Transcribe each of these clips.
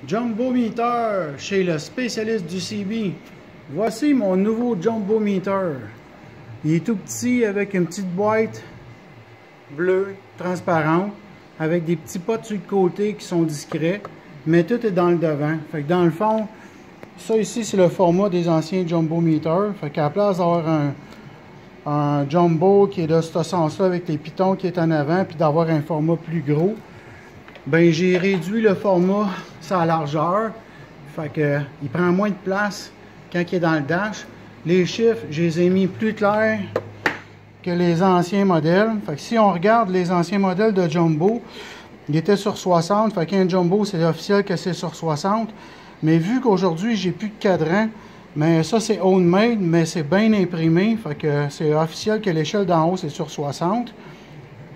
Jumbo Meter chez le spécialiste du CB. Voici mon nouveau Jumbo Meter. Il est tout petit avec une petite boîte bleue transparente avec des petits pots sur le côté qui sont discrets, mais tout est dans le devant. Fait que dans le fond, ça ici c'est le format des anciens Jumbo Meter. Fait qu'à la place d'avoir un Jumbo qui est de ce sens-là avec les pitons qui est en avant, puis d'avoir un format plus gros, ben j'ai réduit le format sa largeur. Fait que il prend moins de place quand il est dans le dash. Les chiffres, je les ai mis plus clairs que les anciens modèles. Fait que si on regarde les anciens modèles de Jumbo, il était sur 60. Fait qu'un Jumbo, c'est officiel que c'est sur 60. Mais vu qu'aujourd'hui, j'ai plus de cadran, mais ça c'est homemade, mais c'est bien imprimé. Fait que c'est officiel que l'échelle d'en haut, c'est sur 60.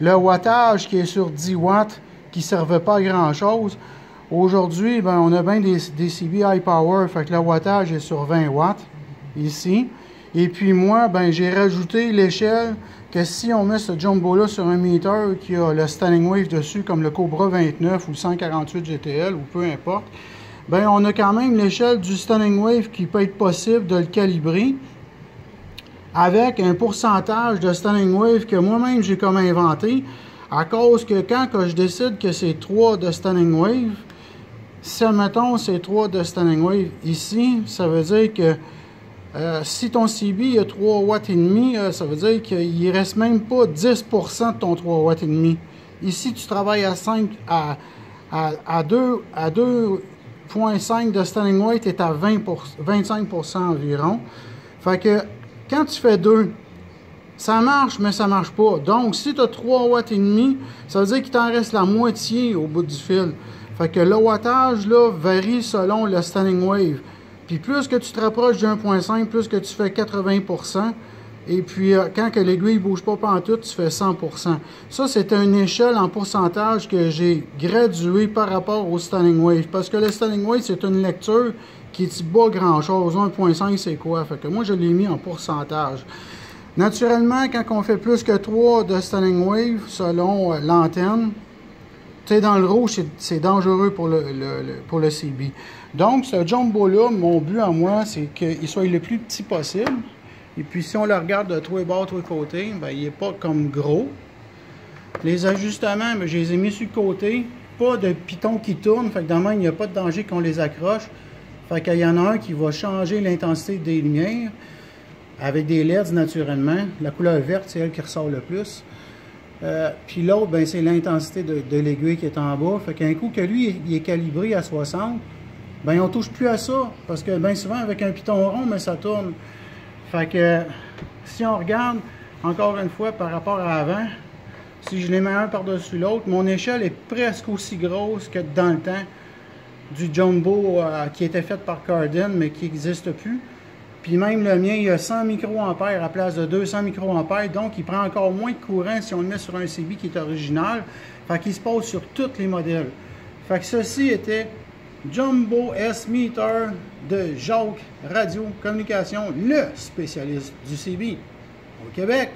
Le wattage qui est sur 10 watts, qui ne servait pas à grand chose. Aujourd'hui, ben, on a bien des CB High Power, fait que le wattage est sur 20 watts, ici. Et puis moi, ben, j'ai rajouté l'échelle que si on met ce Jumbo-là sur un meter qui a le Standing Wave dessus, comme le Cobra 29 ou le 148 GTL, ou peu importe, ben, on a quand même l'échelle du Standing Wave qui peut être possible de le calibrer avec un pourcentage de Standing Wave que moi-même j'ai comme inventé, à cause que quand je décide que c'est 3 de Standing Wave, si, admettons, c'est 3 de Standing Wave ici, ça veut dire que si ton CB a 3 watts et demi, ça veut dire qu'il ne reste même pas 10% de ton 3 watts et demi. Ici, tu travailles à 2.5 de Standing Wave, tu es à 25% environ. Fait que quand tu fais 2, ça marche, mais ça marche pas. Donc, si tu as 3 watts et demi, ça veut dire qu'il t'en reste la moitié au bout du fil. Fait que le wattage là, varie selon le Standing Wave. Puis plus que tu te rapproches du 1.5, plus que tu fais 80%. Et puis quand que l'aiguille ne bouge pas pantoute, tu fais 100%. Ça, c'est une échelle en pourcentage que j'ai gradué par rapport au Standing Wave. Parce que le Standing Wave, c'est une lecture qui est pas grand-chose. 1.5, c'est quoi? Fait que moi, je l'ai mis en pourcentage. Naturellement, quand on fait plus que 3 de Standing Wave, selon l'antenne, dans le rouge, c'est dangereux pour le CB. Donc, ce Jumbo-là, mon but à moi, c'est qu'il soit le plus petit possible. Et puis, si on le regarde de tous les bords, tous les côtés, ben, il n'est pas comme gros. Les ajustements, ben, je les ai mis sur le côté. Pas de piton qui tourne. Fait que dans le même, il n'y a pas de danger qu'on les accroche. Fait qu'il y en a un qui va changer l'intensité des lumières avec des LEDs naturellement. La couleur verte, c'est elle qui ressort le plus. Puis l'autre, ben, c'est l'intensité de l'aiguille qui est en bas. Fait qu'un coup que lui, il est calibré à 60, ben, on touche plus à ça. Parce que bien souvent, avec un piton rond, mais ça tourne. Fait que si on regarde, encore une fois, par rapport à avant, si je les mets un par-dessus l'autre, mon échelle est presque aussi grosse que dans le temps du Jumbo qui était fait par Cardin, mais qui n'existe plus. Puis même le mien, il a 100 microampères à la place de 200 microampères, donc il prend encore moins de courant si on le met sur un CB qui est original. Fait qu'il se pose sur tous les modèles. Fait que ceci était Jumbo S Meter de Jacques Radio Communication, le spécialiste du CB au Québec.